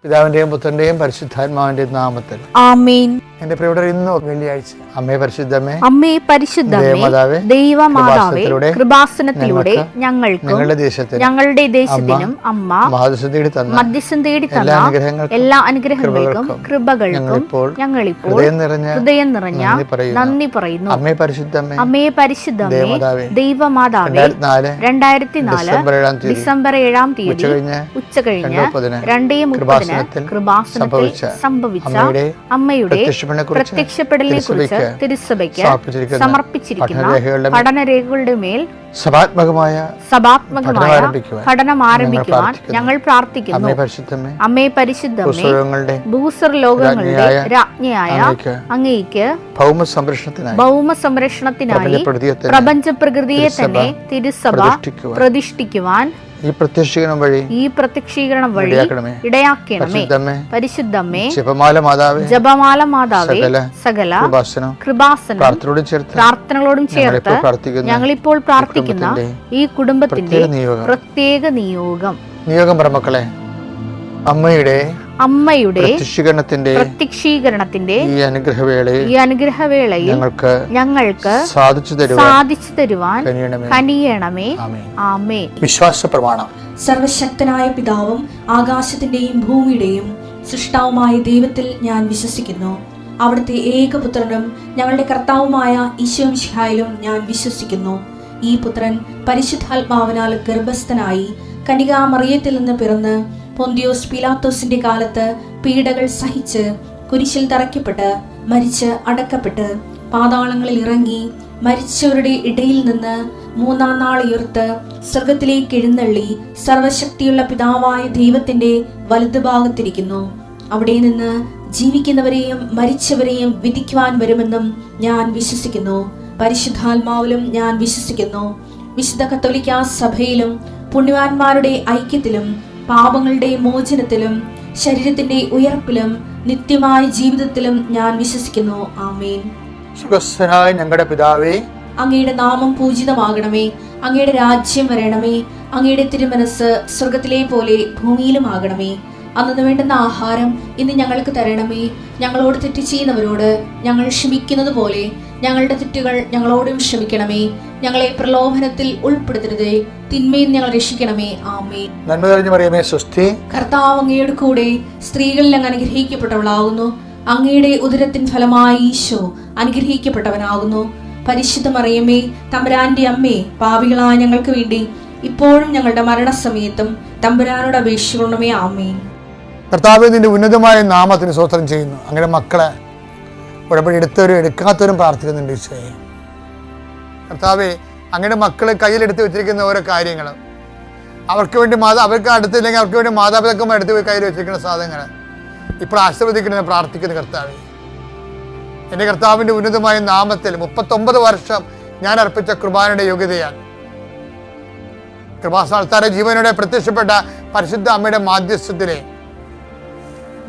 പിതാവിന്റെയും പുത്രന്റെയും പരിശുദ്ധാത്മാവിന്റെയും നാമത്തിൽ ആമേൻ. എന്റെ പ്രിയപ്പെട്ടവർ, ഇന്ന് വെള്ളിയാഴ്ച. അമ്മേ പരിശുദ്ധമേ, അമ്മേ പരിശുദ്ധമേ, ദൈവമാതാവേ, കൃപാസനത്തിലൂടെ ഞങ്ങൾക്കും ഞങ്ങളുടെ ദേശത്തിനും അമ്മ മധ്യസ്ഥം തേടി തന്ന എല്ലാ അനുഗ്രഹങ്ങൾക്കും കൃപകൾക്കും ഞങ്ങളിപ്പോൾ ഹൃദയം നിറഞ്ഞ നന്ദി പറയുന്നു. അമ്മേ പരിശുദ്ധമേ, അമ്മേ പരിശുദ്ധമേ, ദൈവമാതാവേ, 2004 ഡിസംബർ 7 തീയതി ഉച്ചകഴിഞ്ഞ് 2:30 കൃപാസനത്തിൽ സംഭവിച്ച അമ്മയുടെ പ്രത്യക്ഷപ്പെടലിനെ കുറിച്ച് തിരുസഭയ്ക്ക് സമർപ്പിച്ചിരിക്കുന്ന പഠനരേഖകളുടെ മേൽ സഭാത്മകമായ പഠനം ആരംഭിക്കുവാൻ ഞങ്ങൾ പ്രാർത്ഥിക്കുന്നു. അമ്മേ പരിശുദ്ധമേ, ഭൂസ്വർലോകങ്ങളുടെ രാജ്ഞിയായ അങ്ങേയ്ക്ക് ഭൗമ സംരക്ഷണത്തിനായി പ്രപഞ്ച പ്രകൃതിയെ തന്നെ തിരുസഭ പ്രതിഷ്ഠിക്കുവാൻ ഈ പ്രത്യക്ഷീകരണം വഴി ഇടയാക്കണമേ. പരിശുദ്ധമേ, ജപമാല മാതാവേ, സകല കൃപാസനം പ്രാർത്ഥനകളോടും ചേർത്ത് ഞങ്ങളിപ്പോൾ പ്രാർത്ഥിക്കുന്ന ഈ കുടുംബത്തിന്റെ പ്രത്യേക നിയോഗം മക്കളെ, അമ്മയുടെ പ്രത്യക്ഷീകരണത്തിന്റെ ഈ അനുഗ്രഹവേളയിൽ ഞങ്ങൾക്ക് സാധിച്ചു തരുവാൻ കനിയണമേ. ആമേൻ. വിശ്വാസ പ്രമാണം. സർവശക്തനായ പിതാവും ആകാശത്തിന്റെയും ഭൂമിയുടെയും സൃഷ്ടാവുമായ ദൈവത്തിൽ ഞാൻ വിശ്വസിക്കുന്നു. അവിടുത്തെ ഏകപുത്രനും ഞങ്ങളുടെ കർത്താവുമായ ഈശോ മിശിഹായിലും ഞാൻ വിശ്വസിക്കുന്നു. ഈ പുത്രൻ പരിശുദ്ധാത്മാവിനാൽ ഗർഭസ്ഥനായി കന്യകാമറിയത്തിൽ നിന്ന് പിറന്ന് പൊന്തിയോസ് പീലാത്തോസിന്റെ കാലത്ത് പീഡകൾ സഹിച്ച് കുരിശിൽ തറയ്ക്കപ്പെട്ട് മരിച്ച് അടക്കപ്പെട്ട് പാതാളങ്ങളിൽ ഇറങ്ങി മരിച്ചവരുടെ ഇടയിൽ നിന്ന് 3-ാം നാൾ ഉയർത്ത് സ്വർഗത്തിലേക്ക് എഴുന്നള്ളി സർവശക്തിയുള്ള പിതാവായ ദൈവത്തിന്റെ വലതുഭാഗത്തിരിക്കുന്നു. അവിടെ നിന്ന് ജീവിക്കുന്നവരെയും മരിച്ചവരെയും വിധിക്കുവാൻ വരുമെന്നും ഞാൻ വിശ്വസിക്കുന്നു. പരിശുദ്ധാത്മാവിലും ഞാൻ വിശ്വസിക്കുന്നു. വിശുദ്ധ കത്തോലിക്കാ സഭയിലും പുണ്യവാന്മാരുടെ ഐക്യത്തിലും പാപങ്ങളുടെ മോചനത്തിലും ശരീരത്തിന്റെ ഉയർപ്പിലും നിത്യമായ ജീവിതത്തിലും ഞാൻ വിശ്വസിക്കുന്നു. ആമേൻ. സുഖസ്ഥനായ ഞങ്ങളുടെ പിതാവേ, അങ്ങയുടെ നാമം പൂജിതമാകണമേ. അങ്ങയുടെ രാജ്യം വരണമേ. അങ്ങയുടെ തിരുമനസ് സ്വർഗത്തിലെ പോലെ ഭൂമിയിലും ആകണമേ. അന്നു വേണ്ടുന്ന ആഹാരം ഇന്ന് ഞങ്ങൾക്ക് തരണമേ. ഞങ്ങളോട് തെറ്റ് ചെയ്യുന്നവരോട് ഞങ്ങൾ ക്ഷമിക്കുന്നത് പോലെ ഞങ്ങളുടെ തെറ്റുകൾ ഞങ്ങളോടും ക്ഷമിക്കണമേ. ഞങ്ങളെ പ്രലോഭനത്തിൽ ഉൾപ്പെടുത്തരുതേ, തിന്മയിൽ ഞങ്ങൾ രക്ഷിക്കണമേ. ആമേൻ. നന്മ നിറഞ്ഞ മറിയമേ, സ്വസ്തി. കർത്താവ് അങ്ങയുടെ കൂടെ സ്ത്രീകളിൽ അങ്ങ് അനുഗ്രഹിക്കപ്പെട്ടവളാകുന്നു. അങ്ങയുടെ ഉദരത്തിൻ ഫലമായി ഈശോ അനുഗ്രഹിക്കപ്പെട്ടവനാകുന്നു. പരിശുദ്ധ മറിയമേ, തമ്പുരാന്റെ അമ്മേ, പാപികളായ ഞങ്ങൾക്ക് വേണ്ടി ഇപ്പോഴും ഞങ്ങളുടെ മരണസമയത്തും തമ്പുരാനോട് അപേക്ഷിക്കണമേ. ആമേൻ. കർത്താവേ, നിന്റെ ഉന്നതമായ നാമത്തിന് സ്തോത്രം ചെയ്യുന്നു. അങ്ങനെ മക്കളെ ഉടമ്പടി എടുത്തവരും എടുക്കാത്തവരും പ്രാർത്ഥിക്കുന്നുണ്ട്. ഈശോയെ, കർത്താവേ, അങ്ങയുടെ മക്കളെ കയ്യിലെടുത്ത് വെച്ചിരിക്കുന്ന ഓരോ കാര്യങ്ങൾ, അവർക്ക് വേണ്ടി അവർക്ക് അടുത്തില്ലെങ്കിൽ അവർക്ക് വേണ്ടി മാതാപിതാക്കന്മാർ എടുത്ത് കയ്യിൽ വെച്ചിരിക്കുന്ന സാധനങ്ങൾ ഇപ്പോൾ ആശീർവദിക്കണമെന്ന് പ്രാർത്ഥിക്കുന്നു. കർത്താവേ, എൻ്റെ കർത്താവിൻ്റെ ഉന്നതമായ നാമത്തിൽ 39 വർഷം ഞാൻ അർപ്പിച്ച കുർബാനയുടെ യോഗ്യതയാൽ കൃപാസ്ഥാനത്താര ജീവനോടെ പ്രത്യക്ഷപ്പെട്ട പരിശുദ്ധ അമ്മയുടെ മാധ്യസ്ഥത്തിലെ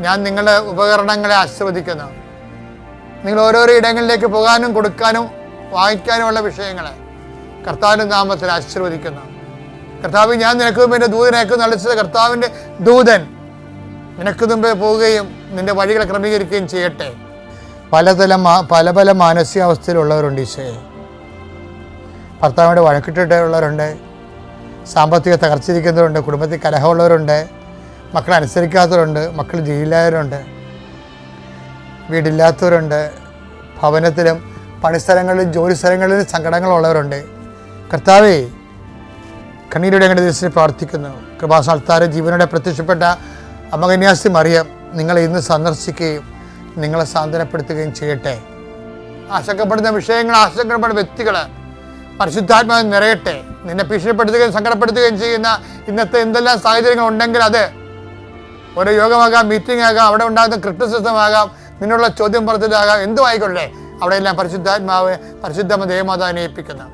ഞാൻ നിങ്ങളുടെ ഉപകരണങ്ങളെ ആശീർവദിക്കുന്നു. നിങ്ങൾ ഓരോരോ ഇടങ്ങളിലേക്ക് പോകാനും കൊടുക്കാനും വാങ്ങിക്കാനുമുള്ള വിഷയങ്ങളെ കർത്താവിൻ്റെ നാമത്തിൽ ആശീർവദിക്കുന്നു. കർത്താവ്, ഞാൻ നിനക്ക് മുമ്പ് എൻ്റെ ദൂതനേക്ക് നളിച്ചത് കർത്താവിൻ്റെ ദൂതൻ നിനക്ക് മുമ്പേ പോവുകയും നിന്റെ വഴികളെ ക്രമീകരിക്കുകയും ചെയ്യട്ടെ. പല പല മാനസികാവസ്ഥയിലുള്ളവരുണ്ട്. ഈശോയെ, ഭർത്താവിൻ്റെ വഴക്കിട്ടിട്ടുള്ളവരുണ്ട്, സാമ്പത്തിക തകർച്ചിരിക്കുന്നവരുണ്ട്, കുടുംബത്തിൽ കലഹമുള്ളവരുണ്ട്, മക്കളെ അനുസരിക്കാത്തവരുണ്ട്, മക്കൾ ജയിലായവരുണ്ട്, വീടില്ലാത്തവരുണ്ട്, ഭവനത്തിലും പണിസ്ഥലങ്ങളിലും ജോലി സ്ഥലങ്ങളിലും സങ്കടങ്ങളുള്ളവരുണ്ട്. കർത്താവേ, കണ്ണീരുടെ ഞങ്ങളുടെ ദിവസത്തിൽ പ്രാർത്ഥിക്കുന്നു. കൃപാസ്ഥാനത്താര ജീവനോടെ പ്രത്യക്ഷപ്പെട്ട അമ്മ കന്യാസ്ത്രീ മറിയം നിങ്ങളെ ഇന്ന് സന്ദർശിക്കുകയും നിങ്ങളെ സാന്ത്വനപ്പെടുത്തുകയും ചെയ്യട്ടെ. ആശങ്കപ്പെടുന്ന വിഷയങ്ങൾ, ആശങ്കപ്പെടുന്ന വ്യക്തികൾ പരിശുദ്ധാത്മാവിൽ നിറയട്ടെ. നിന്നെ ഭീഷണിപ്പെടുത്തുകയും സങ്കടപ്പെടുത്തുകയും ചെയ്യുന്ന ഇന്നത്തെ എന്തെല്ലാം സാഹചര്യങ്ങൾ ഉണ്ടെങ്കിൽ അത് ഒരു യോഗമാകാം, മീറ്റിംഗ് ആകാം, അവിടെ ഉണ്ടാകുന്ന ക്രിറ്റിസിസം ആകാം, നിന്നുള്ള ചോദ്യം പറച്ചിലാകാം, എന്തും ആയിക്കൊള്ളേ, അവിടെയെല്ലാം പരിശുദ്ധാത്മാവ് പരിശുദ്ധ ദേവമാതാവിനെ ഏൽപ്പിക്കുന്നു.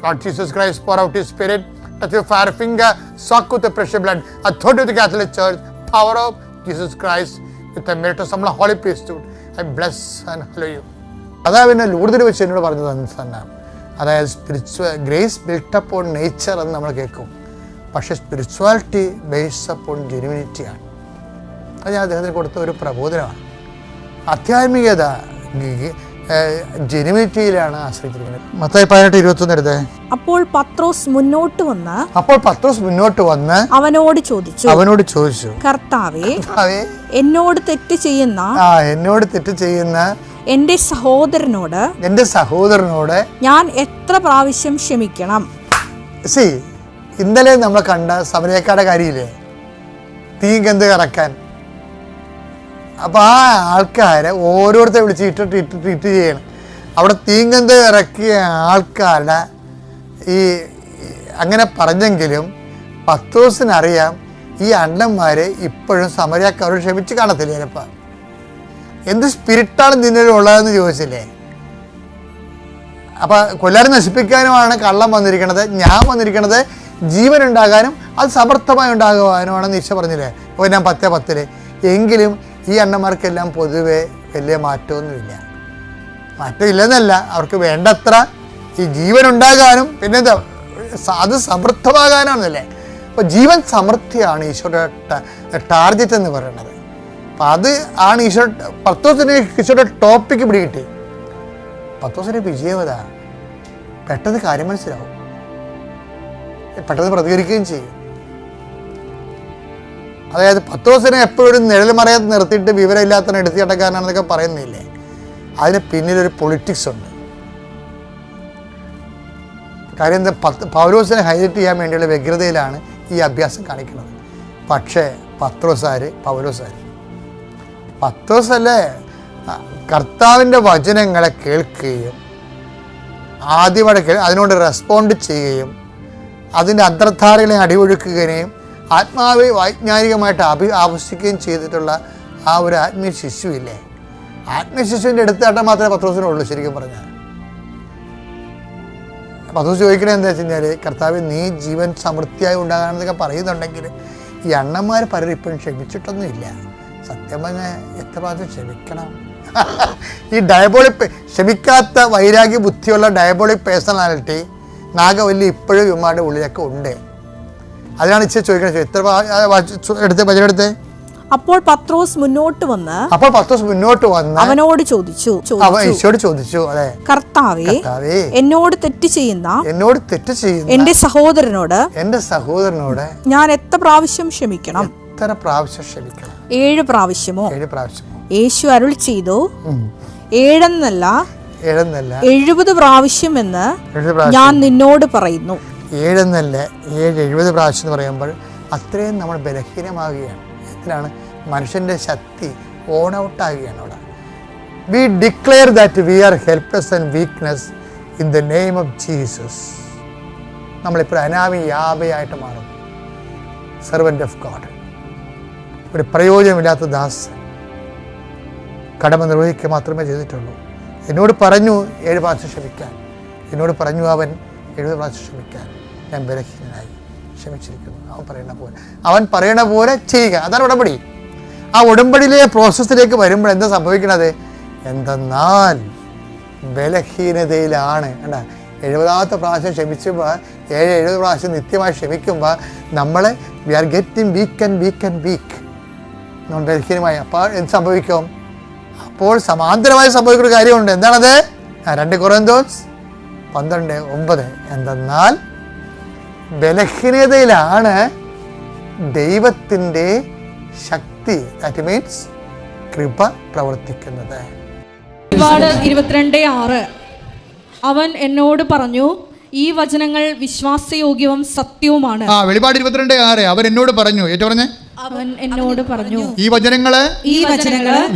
Lord Jesus Christ, pour out His Spirit, touch your fire finger, soak with the precious blood, authority of the Catholic Church, power of Jesus Christ, with the merit of some holy priesthood, I bless and hallow you. അതാ പിന്നെ ലൂർദിൽ വെച്ച് എന്നോട് പറഞ്ഞത് തന്നെ, അതായത് spiritual grace built upon nature എന്ന് നമ്മൾ കേൾക്കും. പക്ഷേ സ്പിരിച്വാലിറ്റി ബേസ്ഡ് അപ്പോൺ ജെനുവിനിറ്റിയാണ്. അത് ഞാൻ അദ്ദേഹത്തിന് കൊടുത്ത ഒരു പ്രബോധനമാണ്. ആധ്യാത്മികത ജെനുവിനിറ്റിയിലാണ് ആശ്രയിച്ചിരിക്കുന്നത്. മത്തായി 18:21 എടുത്തേ. അപ്പോൾ പത്രോസ് മുന്നോട്ട് വന്ന് അവനോട് ചോദിച്ചു, കർത്താവേ, എന്നോട് തെറ്റ് ചെയ്യുന്ന എന്റെ സഹോദരനോട് ഞാൻ എത്ര പ്രാവശ്യം ക്ഷമിക്കണം? ഇന്നലെ നമ്മൾ കണ്ട സമരക്കാരുടെ കാര്യമില്ലേ, തീങ്കന്ത് കറക്കാൻ. അപ്പം ആ ആൾക്കാരെ ഓരോരുത്തരെ വിളിച്ച് ഇട്ട് ചെയ്യണം. അവിടെ തീങ്കന്ത് ഇറക്കിയ ആൾക്കാരുടെ ഈ അങ്ങനെ പറഞ്ഞെങ്കിലും പത്രോസിനറിയാം ഈ അണ്ണന്മാർ ഇപ്പോഴും സമരക്കാരോട് ക്ഷമിച്ച് കാണത്തില്ല. ചിലപ്പോൾ എന്ത് സ്പിരിറ്റാണ് നിന്നിലുള്ളതെന്ന് ചോദിച്ചില്ലേ. അപ്പം കൊല്ലാരെ നശിപ്പിക്കാനുമാണ് കള്ളം വന്നിരിക്കണത്, ഞാൻ വന്നിരിക്കണത് ജീവൻ ഉണ്ടാകാനും അത് സമർത്ഥമായി ഉണ്ടാകുവാനുമാണെന്ന് ഈശോ പറഞ്ഞില്ലേ. അപ്പോൾ ഞാൻ 10:10. എങ്കിലും ഈ അണ്ണന്മാർക്കെല്ലാം പൊതുവെ വലിയ മാറ്റമൊന്നുമില്ല. മാറ്റമില്ലെന്നല്ല, അവർക്ക് വേണ്ടത്ര ഈ ജീവൻ ഉണ്ടാകാനും പിന്നെ അത് സമൃദ്ധമാകാനാണെന്നല്ലേ. അപ്പോൾ ജീവൻ സമൃദ്ധിയാണ് ഈശോയുടെ ടാർഗറ്റ് എന്ന് പറയുന്നത്. അപ്പം അത് ആണ് ഈശോയുടെ ടോപ്പിക്ക് പിടികിട്ടി. പത്രോസിൻ്റെ വിജയവത പെട്ടെന്ന് കാര്യം മനസ്സിലാവും, പെട്ടെന്ന് പ്രതികരിക്കുകയും ചെയ്യും. അതായത് പത്രോസിനെ എപ്പോഴും നിഴൽ മറയത്ത് നിർത്തിയിട്ട് വിവരമില്ലാത്ത എടുത്തിടക്കാരനാണെന്നൊക്കെ പറയുന്നില്ലേ, അതിന് പിന്നിലൊരു പൊളിറ്റിക്സ് ഉണ്ട്. കാര്യം എന്താ, പൗലോസിനെ ഹൈലൈറ്റ് ചെയ്യാൻ വേണ്ടിയുള്ള വ്യഗ്രതയിലാണ് ഈ അഭ്യാസം കാണിക്കുന്നത്. പക്ഷേ പത്രോസല്ലേ കർത്താവിൻ്റെ വചനങ്ങളെ കേൾക്കുകയും ആദ്യമായിട്ട് അതിനോട് റെസ്പോണ്ട് ചെയ്യുകയും അതിൻ്റെ അന്തർധാരകളെ അടിയൊഴുക്കുകയും വൈജ്ഞാനികമായിട്ട് ആവശ്യിക്കുകയും ചെയ്തിട്ടുള്ള ആ ഒരു ആത്മീയ ശിശുവില്ലേ, ആത്മീയ ശിശുവിൻ്റെ എടുത്താട്ടം മാത്രമേ പത്രോസിനുള്ളൂ. ശരിക്കും പറഞ്ഞാൽ പത്രോസ് ചോദിക്കണത് എന്താ വെച്ച് കഴിഞ്ഞാൽ, കർത്താവ് നീ ജീവൻ സമൃദ്ധിയായി ഉണ്ടാകാനെന്നൊക്കെ പറയുന്നുണ്ടെങ്കിൽ ഈ അണ്ണന്മാർ പലരും ഇപ്പോഴും ക്ഷമിച്ചിട്ടൊന്നുമില്ല. സത്യം പറഞ്ഞാൽ എത്ര പ്രാവശ്യം ക്ഷമിക്കണം? ഈ ക്ഷമിക്കാത്ത വൈരാഗ്യ ബുദ്ധിയുള്ള ഡയബോളിക് പേഴ്സണാലിറ്റി നാഗവല്ലി ഇപ്പോഴും ഇവന്മാരുടെ ഉള്ളിലൊക്കെ ഉണ്ട്. അതിനാണ് ഇച്ചിരി ചോദിക്കണത്. എത്ര എടുത്തേ. അപ്പോൾ പത്രോസ് മുന്നോട്ട് വന്ന് അവനോട് ചോദിച്ചു, അതെ, കർത്താവേ, എന്നോട് തെറ്റ് ചെയ്യുന്ന എന്റെ സഹോദരനോട് ഞാൻ എത്ര പ്രാവശ്യം ക്ഷമിക്കണം? 7 പ്രാവശ്യമോ? യേശു അരുൾ ചെയ്തു, 7 എന്നല്ല 70 പ്രാവശ്യം എന്ന് ഞാൻ നിന്നോട് പറയുന്നു. 7 എന്നല്ല 70 പ്രാവശ്യം എന്ന് പറയുമ്പോൾ അത്രയും നമ്മൾ ബലഹീനമാകുകയാണ്. എത്രയാണ് മനുഷ്യൻ്റെ ശക്തി ഓൺ ഔട്ട് ആകുകയാണ് അവിടെ. V declare that we R helpless and weakness in the name of Jesus. നമ്മളിപ്പോൾ യാബയായിട്ട് മാറും. സെർവൻ്റ് ഓഫ് ഗോഡ്, ഒരു പ്രയോജനമില്ലാത്ത ദാസൻ, കടമ നിർവഹിക്കുക മാത്രമേ ചെയ്തിട്ടുള്ളൂ. എന്നോട് പറഞ്ഞു 7 പ്രാവശ്യം ക്ഷമിക്കാൻ. എന്നോട് പറഞ്ഞു അവൻ 70 പ്രാവശ്യം ക്ഷമിക്കാൻ. ഞാൻ ബലഹീനനായി, ക്ഷമിച്ചിരിക്കുന്നു. അവൻ പറയണ പോലെ ചെയ്യുക. അതാണ് ഉടമ്പടി. ആ ഉടമ്പടിയിലെ പ്രോസസ്സിലേക്ക് വരുമ്പോൾ എന്താ സംഭവിക്കണത്? എന്തെന്നാൽ ബലഹീനതയിലാണ്. കണ്ട, 70ാമത്തെ പ്രാവശ്യം ക്ഷമിക്കുമ്പോൾ 70 പ്രാവശ്യം നിത്യമായി ക്ഷമിക്കുമ്പോൾ നമ്മൾ വി ആർ ഗെറ്റിംഗ് വീക്ക് നമ്മൾ ബലഹീനമായി. അപ്പോൾ എന്ത് സംഭവിക്കും? അപ്പോൾ സമാന്തരമായി സംഭവിക്കുന്ന ഒരു കാര്യമുണ്ട്. എന്താണത്? 2 കൊറിന്തോസ് 12:9. എന്തെന്നാൽ ബലഹീനതയിലാണ് ദൈവത്തിൻ്റെ ശക്തി, ദാറ്റ് മീൻസ് കൃപ പ്രവർത്തിക്കുന്നത്. 22:6 അവൻ എന്നോട് പറഞ്ഞു, ഈ വചനങ്ങൾ വിശ്വാസയോഗ്യവും സത്യവുമാണ്. വെളിപാട് 22:6 അവൻ എന്നോട് പറഞ്ഞു. ഏറ്റവും പറഞ്ഞേ, അവൻ എന്നോട് പറഞ്ഞു, ഈ വചനങ്ങള്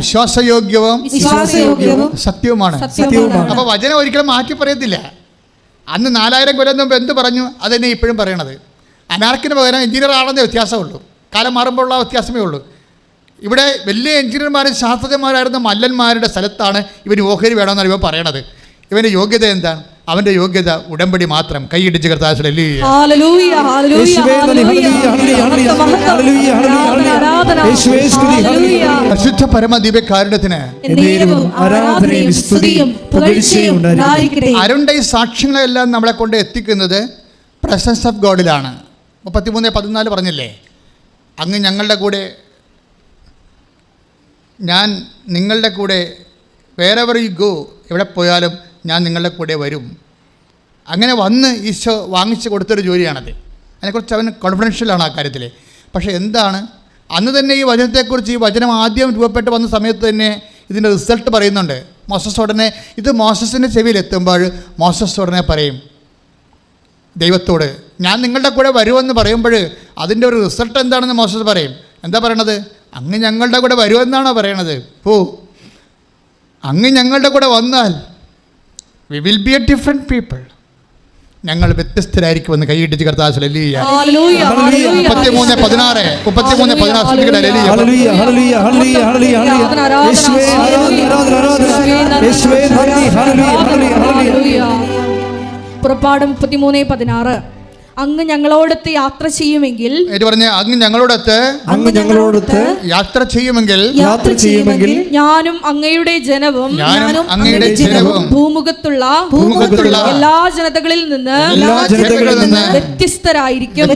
വിശ്വാസയോഗ്യവും സത്യവുമാണ്. അപ്പൊ വചനം ഒരിക്കലും മാറ്റി പറയത്തില്ല. അന്ന് 4000 കൊല്ലം മുമ്പ് എന്ത് പറഞ്ഞു അത് തന്നെ ഇപ്പോഴും പറയണത്. അനാർക്കിന് പകരം എഞ്ചിനീയർ ആണെന്നേ വ്യത്യാസമുള്ളൂ. കാലം മാറുമ്പോഴുള്ള വ്യത്യാസമേ ഉള്ളൂ. ഇവിടെ വലിയ എഞ്ചിനീയർമാരും ശാസ്ത്രജ്ഞന്മാരായിരുന്ന മല്ലന്മാരുടെ സ്ഥലത്താണ് ഇവന് ഓഹരി വേണമെന്നാണ് ഇവൻ പറയണത്. ഇവൻ്റെ യോഗ്യത എന്താണ്? അവൻ്റെ യോഗ്യത ഉടമ്പടി മാത്രം. കൈയിടിച്ച് കർത്താവേ. പരിശുദ്ധ പരമദീപകാരുണ്യത്തിന് അരുണ്ട ഈ സാക്ഷ്യങ്ങളെല്ലാം നമ്മളെ കൊണ്ട് എത്തിക്കുന്നത് പ്രസൻസ് ഓഫ് ഗോഡിലാണ്. 33:14 പറഞ്ഞില്ലേ, അങ്ങ് ഞങ്ങളുടെ കൂടെ ഞാൻ നിങ്ങളുടെ കൂടെ വേറെവർ യു ഗോ, എവിടെ പോയാലും ഞാൻ നിങ്ങളുടെ കൂടെ വരും. അങ്ങനെ വന്ന് ഈശോ വാങ്ങിച്ചു കൊടുത്തൊരു ജോലിയാണത്. അതിനെക്കുറിച്ച് അവൻ കോൺഫിഡൻഷ്യലാണ് ആ കാര്യത്തിൽ. പക്ഷേ എന്താണ്, അന്ന് തന്നെ ഈ വചനത്തെക്കുറിച്ച്, ഈ വചനം ആദ്യം രൂപപ്പെട്ട് വന്ന സമയത്ത് തന്നെ ഇതിൻ്റെ റിസൾട്ട് പറയുന്നുണ്ട്. മോസസ് ഉടനെ, ഇത് മോസസിൻ്റെ ചെവിയിലെത്തുമ്പോൾ മോസസ് ഉടനെ പറയും ദൈവത്തോട്, ഞാൻ നിങ്ങളുടെ കൂടെ വരുമെന്ന് പറയുമ്പോൾ അതിൻ്റെ ഒരു റിസൾട്ട് എന്താണെന്ന് മോസസ് പറയും. എന്താ പറയണത്? അങ്ങ് ഞങ്ങളുടെ കൂടെ വരുമെന്നാണോ പറയണത്? അങ്ങ് ഞങ്ങളുടെ കൂടെ വന്നാൽ we will be A different people, ഞങ്ങൾ വ്യത്യസ്തരായിരിക്കുമെന്ന് കൈയിട്ടിച്ച് കർത്താവ് ഹല്ലേലൂയ. 33:16. പുറപ്പാട് 33:16. അങ്ങ് ഞങ്ങളോടൊത്ത് യാത്ര ചെയ്യുമെങ്കിൽ, അങ്ങ് ഞങ്ങളോടൊത്ത് യാത്ര ചെയ്യുമെങ്കിൽ ഞാനും അങ്ങയുടെ ജനവും ഭൂമുഖത്തുള്ള എല്ലാ ജനതകളിൽ നിന്ന് വ്യത്യസ്തരായിരിക്കും.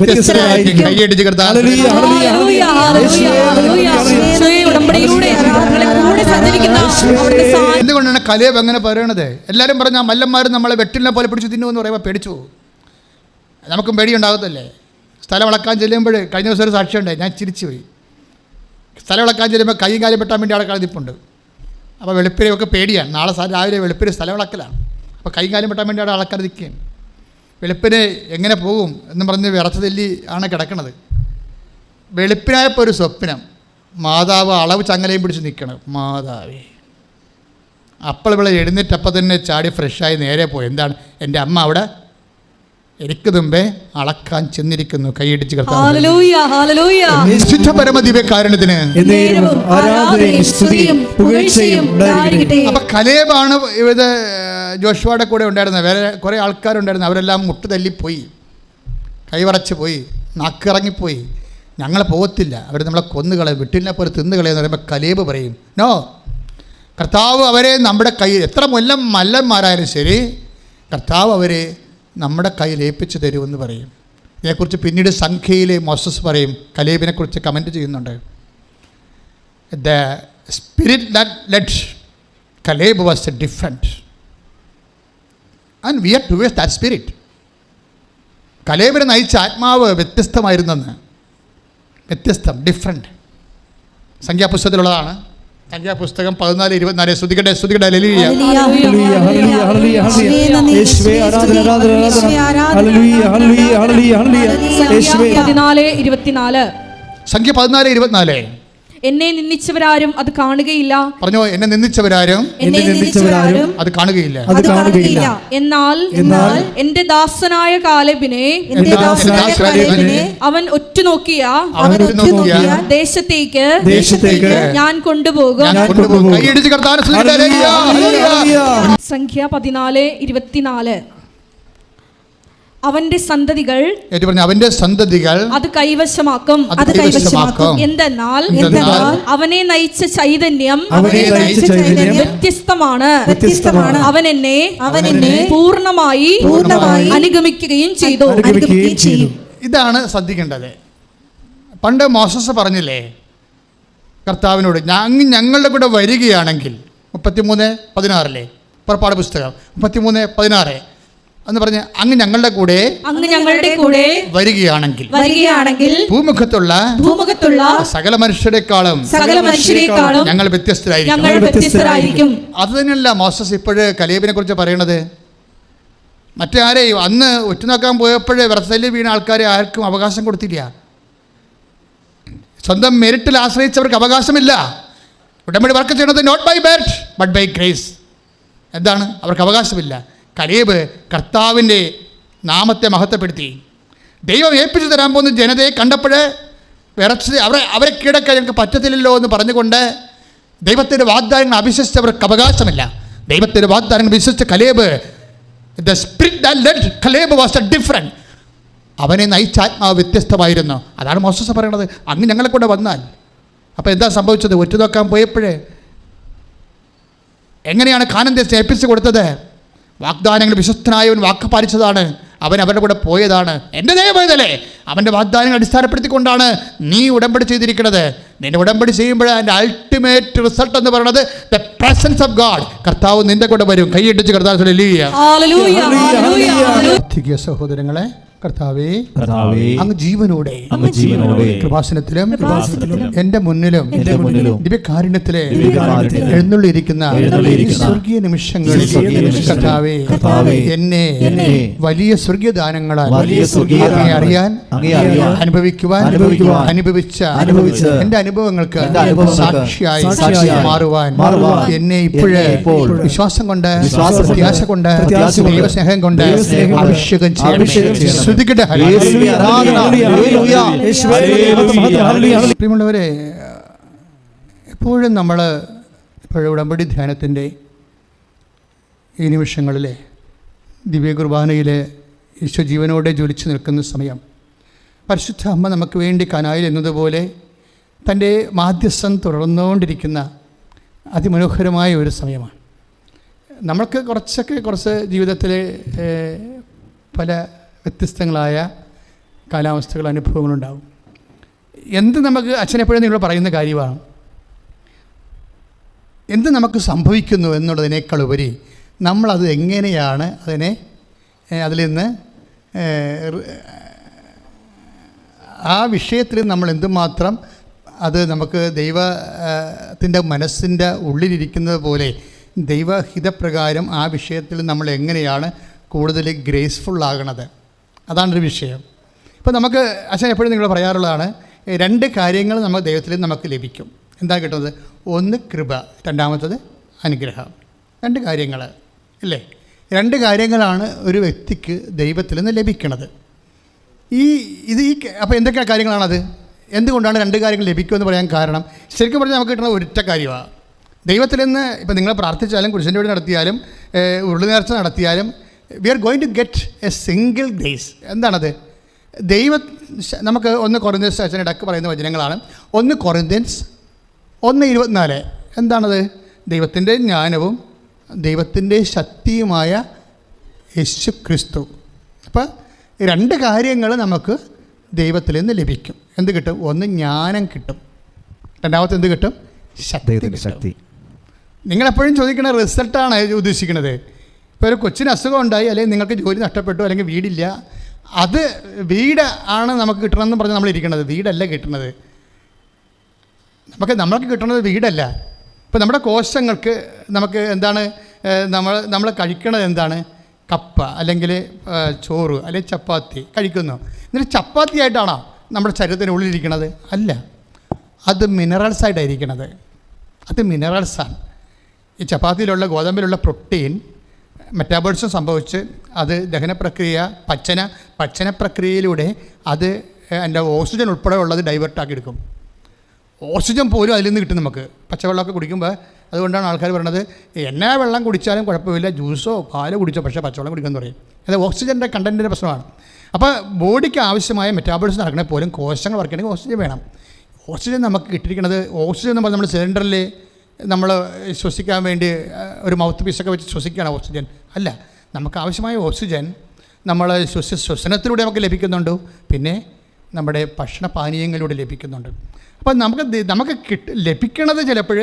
എന്തുകൊണ്ടാണ് കലേബ് അങ്ങനെ പറയണത്? എല്ലാവരും പറഞ്ഞ മല്ലന്മാരും നമ്മളെ വെട്ടിലിനെ പോലെ പിടിച്ച് തിന്നുമെന്ന് പറയുമ്പോൾ പേടിച്ചു. നമുക്കും പേടിയുണ്ടാകത്തല്ലേ? സ്ഥലം ഇളക്കാൻ ചെല്ലുമ്പോൾ കഴിഞ്ഞ ദിവസം ഒരു സാക്ഷിയുണ്ടായി, ഞാൻ ചിരിച്ചു പോയി. സ്ഥലം ഇളക്കാൻ ചെല്ലുമ്പോൾ കൈയും കാര്യം പെട്ടാൻ വേണ്ടി ആൾക്കാർ നിൽപ്പുണ്ട്. അപ്പോൾ വെളുപ്പിനെയൊക്കെ പേടിയാണ്. നാളെ രാവിലെ വെളുപ്പിന് സ്ഥലം ഇളക്കലാണ്. അപ്പോൾ കൈയും കാര്യം പെട്ടാൻ വേണ്ടി അവിടെ ആൾക്കാർ നിൽക്കുകയാണ്. വെളുപ്പിന് എങ്ങനെ പോകും എന്ന് പറഞ്ഞ് വിറച്ച് തെല്ലി ആണ് കിടക്കണത്. വെളുപ്പിനായപ്പോൾ ഒരു സ്വപ്നം, മാതാവ് അളവ് ചങ്ങലയും പിടിച്ച് നിൽക്കണം. മാതാവേ, അപ്പോൾ ഇവിടെ എഴുന്നേറ്റപ്പം തന്നെ ചാടി ഫ്രഷായി നേരെ പോയി. എന്താണ്? എൻ്റെ അമ്മ അവിടെ എനിക്ക് മുമ്പേ അളക്കാൻ ചെന്നിരിക്കുന്നു. കൈയടിച്ച് പരമദിവ്യകാരണത്തിന്. അപ്പൊ കലേബാണ് ഇത് ജോഷുവയുടെ കൂടെ ഉണ്ടായിരുന്നത്. വേറെ കുറേ ആൾക്കാരുണ്ടായിരുന്നു. അവരെല്ലാം മുട്ട് തല്ലിപ്പോയി, കൈവറച്ച് പോയി, നാക്കിറങ്ങിപ്പോയി. ഞങ്ങൾ പോകത്തില്ല, അവർ നമ്മളെ കൊന്നുകളെ, വിട്ടിലിനെ പോലെ തിന്നുകളയെന്ന് പറയുമ്പോൾ കലേബ് പറയും, നോ, കർത്താവ് അവരെ നമ്മുടെ കയ്യിൽ, എത്ര മല്ലന്മാരായാലും ശരി, കർത്താവ് അവരെ നമ്മുടെ കയ്യിൽ ഏൽപ്പിച്ച് തരുമെന്ന് പറയും. ഇതിനെക്കുറിച്ച് പിന്നീട് സംഖ്യയിലെ മോസസ് പറയും, കലേബിനെക്കുറിച്ച് കമൻറ്റ് ചെയ്യുന്നുണ്ട്. The spirit that led Caleb was a different and we are towards that spirit. കലേബിനെ നയിച്ച ആത്മാവ് വ്യത്യസ്തമായിരുന്നെന്ന്. വ്യത്യസ്തം, ഡിഫറെൻറ്റ്. സംഖ്യാപുസ്തകത്തിലുള്ളതാണ്. സംഖ്യാപുസ്തകം 14:24. സ്തുതിക്കട്ടെ, സ്തുതിക്കട്ടെ, ഹല്ലേലൂയ. സംഖ്യ 14:24. എന്നെ നിന്ദിച്ചവരാരും അത് കാണുകയില്ല. പറഞ്ഞോ, എന്നെ നിന്ദിച്ചവരാരും അത് കാണുകയില്ല. എന്നാൽ എന്റെ ദാസനായ കാലേബിനെ അവൻ ഒറ്റുനോക്കിയ ദേശത്തേക്ക് ഞാൻ കൊണ്ടുപോകും. സംഖ്യ 14:24. അവന്റെ സന്തതികൾ അത് കൈവശമാക്കും. എന്തെന്നാൽ അവനെ നയിച്ച ചൈതന്യം വ്യത്യസ്തമാണ്. അവൻ എന്നെ പൂർണ്ണമായി അനുഗമിക്കുകയും ചെയ്തു. ഇതാണ് ശ്രദ്ധിക്കേണ്ടത്. പണ്ട് മോസസ് പറഞ്ഞില്ലേ കർത്താവിനോട്, ഞങ്ങളുടെ കൂടെ വരികയാണെങ്കിൽ, 33:16 പുറപ്പാട് പുസ്തകം 33:16 എന്ന് പറഞ്ഞ്, അങ്ങ് ഞങ്ങളുടെ കൂടെ വരികയാണെങ്കിൽ ഭൂമുഖത്തുള്ള സകല മനുഷ്യരെക്കാളും ഞങ്ങൾ വ്യത്യസ്തരായിരിക്കും. അത് തന്നെയല്ല മോസസ് ഇപ്പോഴ് കലേബിനെ കുറിച്ച് പറയണത്. മറ്റാരെയും അന്ന് ഒറ്റുനോക്കാൻ പോയപ്പോഴേ വിറച്ചല് വീണ ആൾക്കാരെ ആർക്കും അവകാശം കൊടുത്തില്ല. സ്വന്തം മെരിറ്റിൽ ആശ്രയിച്ചവർക്ക് അവകാശമില്ല. ഉടമ്പടി വർക്ക് ചെയ്യണത് not by merit but by grace. എന്താണ്? അവർക്ക് അവകാശമില്ല. കലേബ് കർത്താവിൻ്റെ നാമത്തെ മഹത്വപ്പെടുത്തി. ദൈവം ഏൽപ്പിച്ചു തരാൻ പോകുന്ന ജനതയെ കണ്ടപ്പോഴേ വിറച്ച് അവരെ കീഴടക്കാൻ ഞങ്ങൾക്ക് പറ്റത്തില്ലല്ലോ എന്ന് പറഞ്ഞുകൊണ്ട് ദൈവത്തിൻ്റെ വാഗ്ദാനങ്ങൾ അവിശ്വസിച്ചവർക്ക് അവകാശമില്ല. ദൈവത്തിൻ്റെ വാഗ്ദാനങ്ങൾ വിശ്വസിച്ച Caleb, the spirit that led Caleb was a different. അവനെ നയിച്ച ആത്മാവ് വ്യത്യസ്തമായിരുന്നു. അതാണ് മോസസ് പറയണത്, അങ്ങ് ഞങ്ങളെ കൂടെ വന്നാൽ. അപ്പോൾ എന്താ സംഭവിച്ചത്? ഒറ്റുനോക്കാൻ പോയപ്പോഴേ എങ്ങനെയാണ് കാനാൻ ദേശം ഏൽപ്പിച്ചു കൊടുത്തത്? വാഗ്ദാനങ്ങൾ വിശ്വസ്തനായവൻ വാക്ക് പാലിച്ചതാണ്. അവൻ അവരുടെ കൂടെ പോയതാണ്. എൻ്റെ ദൈവമേതല്ലേ, അവൻ്റെ വാഗ്ദാനങ്ങൾ അടിസ്ഥാനപ്പെടുത്തിക്കൊണ്ടാണ് നീ ഉടമ്പടി ചെയ്തിരിക്കുന്നത്. നിന്റെ ഉടമ്പടി ചെയ്യുമ്പോൾ അതിൻ്റെ അൾട്ടിമേറ്റ് റിസൾട്ട് എന്ന് പറയുന്നത് ദ പ്രസൻസ് ഓഫ് ഗാഡ്. കർത്താവ് നിന്റെ കൂടെ വരും. കൈയിടിച്ച് കർത്താവ് സഹോദരങ്ങളെ, കർത്താവേ അങ്ങ് ജീവനോടെ കൃപാസനത്തിലും എന്റെ മുന്നിലും ദിവ്യകാരുണ്യത്തിലെ എഴുന്നള്ളിയിരിക്കുന്ന സ്വർഗീയ നിമിഷങ്ങളിൽ കർത്താവേ എന്നെ വലിയ സ്വർഗീയ ദാനങ്ങളാൽ അറിയാൻ, അനുഭവിക്കുവാൻ, അനുഭവിച്ച എന്റെ അനുഭവങ്ങൾക്ക് സാക്ഷിയായി മാറുവാൻ എന്നെ ഇപ്പോഴേ വിശ്വാസം കൊണ്ട്, പ്രത്യാശ കൊണ്ട്, ദൈവസ്നേഹം കൊണ്ട് അഭിഷേകം ചെയ്യണം. പ്രിയമുള്ളവരെ, എപ്പോഴും നമ്മൾ ഉടമ്പടി ധ്യാനത്തിൻ്റെ ഈ നിമിഷങ്ങളിലെ ദിവ്യ കുർബാനയിലെ ഈശോ ജീവനോടെ ജ്വലിച്ചു നിൽക്കുന്ന സമയം പരിശുദ്ധ അമ്മ നമുക്ക് വേണ്ടി കനായിൽ എന്നതുപോലെ തൻ്റെ മാധ്യസ്ഥം തുടർന്നുകൊണ്ടിരിക്കുന്ന അതിമനോഹരമായ ഒരു സമയമാണ്. നമ്മൾക്ക് കുറച്ച് ജീവിതത്തിൽ പല വ്യത്യസ്തങ്ങളായ കാലാവസ്ഥകൾ, അനുഭവങ്ങളുണ്ടാകും. എന്ത് നമുക്ക് അച്ഛനെപ്പോഴും നിങ്ങൾ പറയുന്ന കാര്യമാണ്, എന്ത് നമുക്ക് സംഭവിക്കുന്നു എന്നുള്ളതിനേക്കാൾ ഉപരി നമ്മളത് എങ്ങനെയാണ് അതിൽ നിന്ന് ആ വിഷയത്തിൽ നമ്മൾ എന്തുമാത്രം അത് നമുക്ക് ദൈവത്തിൻ്റെ മനസ്സിൻ്റെ ഉള്ളിലിരിക്കുന്നത് പോലെ ദൈവഹിതപ്രകാരം ആ വിഷയത്തിൽ നമ്മൾ എങ്ങനെയാണ് കൂടുതൽ ഗ്രേസ്ഫുള്ളാകണത്, അതാണൊരു വിഷയം. ഇപ്പോൾ നമുക്ക് അച്ഛൻ എപ്പോഴും നിങ്ങൾ പറയാറുള്ളതാണ്, 2 കാര്യങ്ങൾ നമ്മൾ ദൈവത്തിൽ നമുക്ക് ലഭിക്കും. എന്താ കിട്ടുന്നത്? ഒന്ന് കൃപ, രണ്ടാമത്തത് അനുഗ്രഹം. 2 കാര്യങ്ങൾ അല്ലേ? 2 കാര്യങ്ങളാണ് ഒരു വ്യക്തിക്ക് ദൈവത്തിൽ നിന്ന് ലഭിക്കണത്. അപ്പോൾ എന്തൊക്കെ കാര്യങ്ങളാണത്? എന്തുകൊണ്ടാണ് 2 കാര്യങ്ങൾ ലഭിക്കുമെന്ന് പറയാൻ കാരണം, ശരിക്കും പറഞ്ഞാൽ നമുക്ക് കിട്ടുന്ന ഒരൊറ്റ കാര്യമാണ്. ദൈവത്തിൽ നിന്ന് ഇപ്പോൾ നിങ്ങൾ പ്രാർത്ഥിച്ചാലും, കുരിശിൻ്റെ വഴി നടത്തിയാലും, ഉരുളുനേർച്ച നടത്തിയാലും, we are going to get a single grace. എന്താണത്? നമുക്ക് 1 കൊറിന്ത്യൻസ് അച്ഛൻ ഇടക്ക് പറയുന്ന വചനങ്ങളാണ്. 1 കൊറിന്ത്യൻസ് 1:24. എന്താണത്? ദൈവത്തിൻ്റെ ജ്ഞാനവും ദൈവത്തിൻ്റെ ശക്തിയുമായ യേശു ക്രിസ്തു. അപ്പോൾ 2 കാര്യങ്ങൾ നമുക്ക് ദൈവത്തിൽ നിന്ന് ലഭിക്കും. എന്ത് കിട്ടും? ഒന്ന് ജ്ഞാനം കിട്ടും, രണ്ടാമത്തെ എന്ത് കിട്ടും? ശക്തി. നിങ്ങളെപ്പോഴും ചോദിക്കുന്ന റിസൾട്ടാണ് ഉദ്ദേശിക്കുന്നത്. ഇപ്പോൾ ഒരു കൊച്ചിന് അസുഖം ഉണ്ടായി, അല്ലെങ്കിൽ നിങ്ങൾക്ക് ജോലി നഷ്ടപ്പെട്ടു, അല്ലെങ്കിൽ വീടില്ല, അത് വീട് ആണ് നമുക്ക് കിട്ടണമെന്ന് പറഞ്ഞ് നമ്മളിരിക്കുന്നത്. വീടല്ല കിട്ടുന്നത്, നമ്മൾക്ക് കിട്ടുന്നത് വീടല്ല. ഇപ്പോൾ നമ്മുടെ കോശങ്ങൾക്ക് നമുക്ക് എന്താണ് നമ്മൾ കഴിക്കണത്? എന്താണ്? കപ്പ അല്ലെങ്കിൽ ചോറ് അല്ലെങ്കിൽ ചപ്പാത്തി കഴിക്കുന്നു. എന്നിട്ട് ചപ്പാത്തി ആയിട്ടാണോ നമ്മുടെ ശരീരത്തിനുള്ളിലിരിക്കുന്നത്? അല്ല, അത് മിനറൽസായിട്ടായിരിക്കണത്. അത് മിനറൽസാണ്. ഈ ചപ്പാത്തിയിലുള്ള ഗോതമ്പിലുള്ള പ്രോട്ടീൻ മെറ്റാബോളിസം സംഭവിച്ച് അത് ദഹനപ്രക്രിയ, പച്ചന പ്രക്രിയയിലൂടെ അത് അതിൻ്റെ ഓക്സിജൻ ഉൾപ്പെടെ ഉള്ളത് ഡൈവേർട്ടാക്കി എടുക്കും. ഓക്സിജൻ പോലും അതിൽ നിന്ന് കിട്ടും നമുക്ക് പച്ചവെള്ളമൊക്കെ കുടിക്കുമ്പോൾ. അതുകൊണ്ടാണ് ആൾക്കാർ പറയുന്നത് എന്നാ വെള്ളം കുടിച്ചാലും കുഴപ്പമില്ല, ജ്യൂസോ പാലോ കുടിച്ചോ, പക്ഷേ പച്ചവെള്ളം കുടിക്കുമെന്ന് പറയും. അത് ഓക്സിജൻ്റെ കണ്ടൻറ്റിൻ്റെ പ്രശ്നമാണ്. അപ്പോൾ ബോഡിക്ക് ആവശ്യമായ മെറ്റാബോളിസം നടക്കണേ പോലും കോശങ്ങൾ വർക്കണമെങ്കിൽ ഓക്സിജൻ വേണം. ഓക്സിജൻ നമുക്ക് കിട്ടിയിരിക്കുന്നത്, ഓക്സിജൻ എന്ന് പറഞ്ഞാൽ നമ്മൾ സിലിണ്ടറിൽ നമ്മൾ ശ്വസിക്കാൻ വേണ്ടി ഒരു മൗത്ത് പീസൊക്കെ വെച്ച് ശ്വസിക്കുകയാണ് ഓക്സിജൻ. അല്ല, നമുക്ക് ആവശ്യമായ ഓക്സിജൻ നമ്മൾ ശ്വസനത്തിലൂടെ നമുക്ക് ലഭിക്കുന്നുണ്ട്, പിന്നെ നമ്മുടെ ഭക്ഷണപാനീയങ്ങളിലൂടെ ലഭിക്കുന്നുണ്ട്. അപ്പോൾ നമുക്ക് ലഭിക്കണത് ചിലപ്പോൾ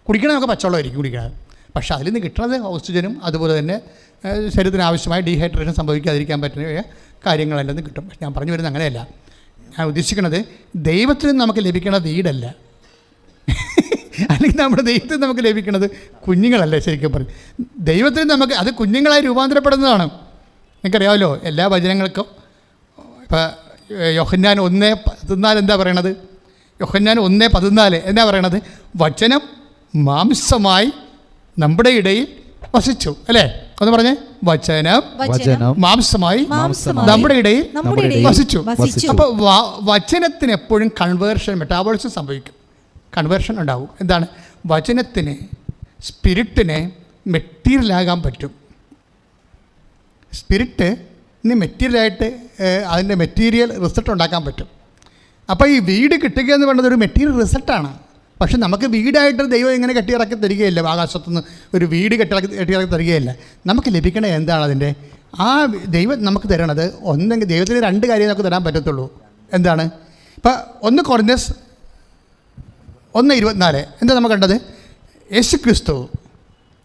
കുടിക്കണത് നമുക്ക് പച്ചവെള്ളമായിരിക്കും കുടിക്കണത്, പക്ഷേ അതിൽ നിന്ന് കിട്ടുന്നത് ഓക്സിജനും അതുപോലെ തന്നെ ശരീരത്തിന് ആവശ്യമായ ഡീഹൈഡ്രേഷൻ സംഭവിക്കാതിരിക്കാൻ പറ്റുന്ന കാര്യങ്ങളെല്ലാം കിട്ടും. പക്ഷെ ഞാൻ പറഞ്ഞു വരുന്നത് അങ്ങനെയല്ല. ഞാൻ ഉദ്ദേശിക്കുന്നത് ദൈവത്തിൽ നിന്ന് നമുക്ക് ലഭിക്കണ വീടല്ല, അല്ലെങ്കിൽ നമ്മുടെ ദൈവത്തിൽ നമുക്ക് ലഭിക്കുന്നത് കുഞ്ഞുങ്ങളല്ല. ശരിക്കും പറഞ്ഞു ദൈവത്തിൽ നമുക്ക് അത് കുഞ്ഞുങ്ങളായി രൂപാന്തരപ്പെടുന്നതാണ്. നിങ്ങൾക്കറിയാമല്ലോ എല്ലാ വചനങ്ങൾക്കും. ഇപ്പോൾ യോഹന്നാൻ 1:14 എന്താ പറയണത്? യോഹന്നാൻ 1:14 എന്താ പറയണത്? വചനം മാംസമായി നമ്മുടെ ഇടയിൽ വസിച്ചു, അല്ലേ? ഒന്ന് പറഞ്ഞേ, വചനം മാംസമായി നമ്മുടെ ഇടയിൽ വസിച്ചു. അപ്പോൾ വചനത്തിന് എപ്പോഴും കൺവേർഷൻ, മെറ്റാബോളിസം സംഭവിക്കും, കൺവേർഷൻ ഉണ്ടാവും. എന്താണ്? വചനത്തിന്, സ്പിരിറ്റിനെ മെറ്റീരിയലാകാൻ പറ്റും. സ്പിരിറ്റിന് മെറ്റീരിയലായിട്ട് അതിൻ്റെ മെറ്റീരിയൽ റിസൾട്ട് ഉണ്ടാക്കാൻ പറ്റും. അപ്പോൾ ഈ വീട് കിട്ടുക എന്ന് പറയുന്നത് ഒരു മെറ്റീരിയൽ റിസൾട്ടാണ്. പക്ഷെ നമുക്ക് വീടായിട്ട് ദൈവം ഇങ്ങനെ കെട്ടിയിറക്കി തരികയില്ല, ആകാശത്തുനിന്ന് ഒരു വീട് കെട്ടിയിറക്കി തരികയില്ല. നമുക്ക് ലഭിക്കണത് എന്താണ്? അതിൻ്റെ ആ ദൈവം നമുക്ക് തരണത് ഒന്നെങ്കിൽ ദൈവത്തിന് 2 കാര്യം നമുക്ക് തരാൻ പറ്റത്തുള്ളൂ. എന്താണ്? ഇപ്പം 1 കൊരിന്ത്യസ് 1:24 എന്താ നമ്മൾ കണ്ടത്? യേശു ക്രിസ്തു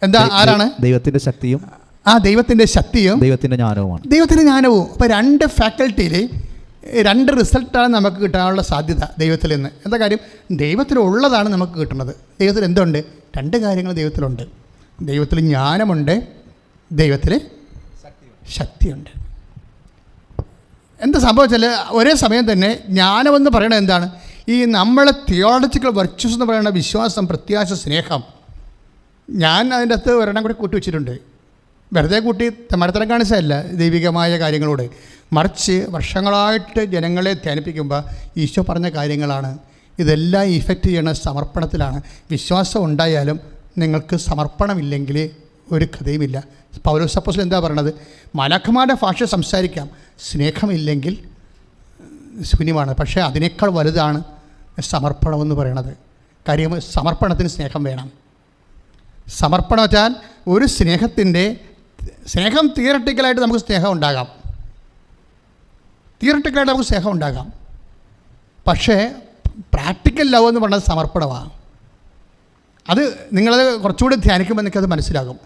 എന്താ, ആരാണ്? ദൈവത്തിൻ്റെ ശക്തിയും ദൈവത്തിൻ്റെ ശക്തിയും ദൈവത്തിൻ്റെ ജ്ഞാനവുമാണ്. ദൈവത്തിൻ്റെ ജ്ഞാനവും. അപ്പോൾ 2 ഫാക്കൽറ്റിയിൽ 2 റിസൾട്ടാണ് നമുക്ക് കിട്ടാനുള്ള സാധ്യത ദൈവത്തിൽ നിന്ന്. എന്താ കാര്യം? ദൈവത്തിലുള്ളതാണ് നമുക്ക് കിട്ടുന്നത്. ദൈവത്തിൽ എന്തുണ്ട്? 2 കാര്യങ്ങൾ ദൈവത്തിലുണ്ട്. ദൈവത്തിൽ ജ്ഞാനമുണ്ട്, ദൈവത്തിൽ ശക്തിയുണ്ട്. എന്താ സംഭവിച്ചാൽ ഒരേ സമയം തന്നെ ജ്ഞാനമെന്ന് പറയുന്നത് എന്താണ്? ഈ നമ്മളെ തിയോളജിക്കൽ വെർച്വസ് എന്ന് പറയുന്ന വിശ്വാസം, പ്രത്യാശ, സ്നേഹം. ഞാൻ അതിൻ്റെ അകത്ത് ഒരെണ്ണം കൂടി കൂട്ടി വെച്ചിട്ടുണ്ട്. വെറുതെ കൂട്ടി മടത്തരം കാണിച്ചതല്ല ദൈവികമായ കാര്യങ്ങളോട്, മറിച്ച് വർഷങ്ങളായിട്ട് ജനങ്ങളെ ധ്യാനിപ്പിക്കുമ്പോൾ ഈശോ പറഞ്ഞ കാര്യങ്ങളാണ്. ഇതെല്ലാം ഇഫക്റ്റ് ചെയ്യണ സമർപ്പണത്തിലാണ്. വിശ്വാസം ഉണ്ടായാലും നിങ്ങൾക്ക് സമർപ്പണമില്ലെങ്കിൽ ഒരു കഥയുമില്ല. പൗലോസ് അപ്പോസ്തലൻ എന്താ പറയണത്? മാലാഖമാരുടെ ഭാഷ സംസാരിക്കാം, സ്നേഹമില്ലെങ്കിൽ ശൂന്യമാണ്. പക്ഷേ അതിനേക്കാൾ വലുതാണ് സമർപ്പണമെന്ന് പറയണത്. കാര്യം സമർപ്പണത്തിന് സ്നേഹം വേണം. സമർപ്പണം വെച്ചാൽ ഒരു സ്നേഹം തിയറട്ടിക്കലായിട്ട് നമുക്ക് സ്നേഹം ഉണ്ടാകാം, പക്ഷേ പ്രാക്ടിക്കൽ ലവ് എന്ന് പറയുന്നത് സമർപ്പണമാണ്. അത് നിങ്ങളത് കുറച്ചുകൂടി ധ്യാനിക്കുമ്പോൾ എനിക്കത് മനസ്സിലാകും.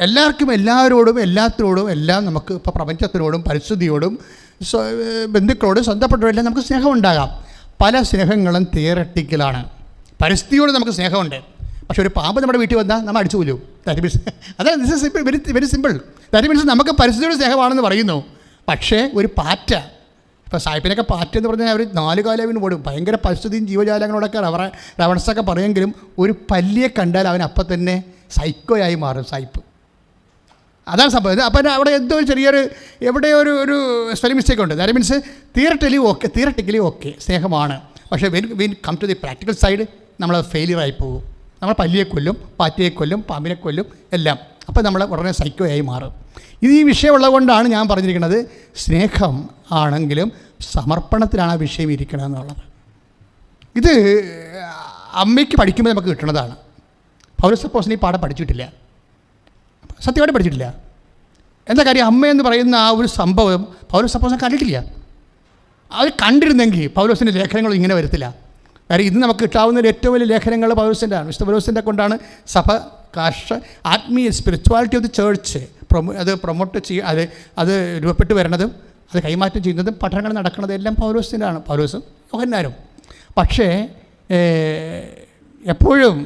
എല്ലാവർക്കും എല്ലാവരോടും എല്ലാത്തിനോടും എല്ലാം നമുക്ക് ഇപ്പോൾ പ്രപഞ്ചത്തിനോടും പരിസ്ഥിതിയോടും ബന്ധുക്കളോടും സ്വന്തപ്പെട്ടവരെല്ലാം നമുക്ക് സ്നേഹം ഉണ്ടാകാം. പല സ്നേഹങ്ങളും തിയറട്ടിക്കലാണ്. പരിസ്ഥിതിയോട് നമുക്ക് സ്നേഹമുണ്ട്, പക്ഷെ ഒരു പാമ്പ് നമ്മുടെ വീട്ടിൽ വന്നാൽ നമ്മൾ അടിച്ചു കൊല്ലും. ദാറ്റ് മീൻസ് അതായത് this is very very simple. That means നമുക്ക് പരിസ്ഥിതിയോട് സ്നേഹമാണെന്ന് പറയുന്നു, പക്ഷേ ഒരു പാറ്റ, ഇപ്പോൾ സായിപ്പിനൊക്കെ പാറ്റ എന്ന് പറഞ്ഞാൽ അവർ 4 കാലം ഓടും. ഭയങ്കര പരിസ്ഥിതിയും ജീവജാലങ്ങളോടൊക്കെ റവണസൊക്കെ പറയുമെങ്കിലും ഒരു പല്ലിയെ കണ്ടാൽ അവൻ അപ്പം തന്നെ സൈക്കോയായി മാറും, സായിപ്പ്. അതാണ് സംഭവം. അപ്പം അവിടെ എന്തോ ചെറിയൊരു എവിടെയോ ഒരു സ്പെല്ലിംഗ് മിസ്റ്റേക്ക് ഉണ്ട്. ദാറ്റ് മീൻസ് തിയറട്ടിക്കലി ഓക്കെ സ്നേഹമാണ്, പക്ഷേ when come to the practical side നമ്മൾ ഫെയിലിയറായി പോകും. നമ്മൾ പല്ലിയെ കൊല്ലും, പാറ്റയെ കൊല്ലും, പാമ്പിനെ കൊല്ലും എല്ലാം. അപ്പോൾ നമ്മൾ ഉടനെ സൈക്കോയായി മാറും. ഇത് ഈ വിഷയമുള്ളത് കൊണ്ടാണ് ഞാൻ പറഞ്ഞിരിക്കുന്നത് സ്നേഹം ആണെങ്കിലും സമർപ്പണത്തിലാണ് ആ വിഷയം ഇരിക്കണമെന്നുള്ളത്. ഇത് അമ്മയ്ക്ക് പഠിക്കുമ്പോൾ നമുക്ക് കിട്ടുന്നതാണ്. പൗലോസ് അപ്പോസ്തലൻ ഈ പാഠം പഠിച്ചിട്ടില്ല, സത്യമായിട്ട് പഠിച്ചിട്ടില്ല. എന്താ കാര്യം? അമ്മയെന്ന് പറയുന്ന ആ ഒരു സംഭവം പൗലോസ് അപ്പോസ്തലൻ കണ്ടിട്ടില്ല. അത് കണ്ടിരുന്നെങ്കിൽ പൗലോസിൻ്റെ ലേഖനങ്ങൾ ഇങ്ങനെ വരത്തില്ല. കാര്യം ഇത് നമുക്ക് കിട്ടാവുന്ന ഏറ്റവും വലിയ ലേഖനങ്ങൾ പൗലോസിൻ്റെ ആണ്. വിശുദ്ധ പൗലോസിൻ്റെ കൊണ്ടാണ് സഭ ആത്മീയ സ്പിരിച്വാലിറ്റി ഓഫ് ദി ചേർച്ച് അത് പ്രൊമോട്ട് അത് രൂപപ്പെട്ട് വരുന്നതും അത് കൈമാറ്റം ചെയ്യുന്നതും പഠനങ്ങൾ നടക്കുന്നതും എല്ലാം പൗലോസിൻ്റെയാണ്, പൗലോസും യോഹന്നാനും. പക്ഷേ എപ്പോഴും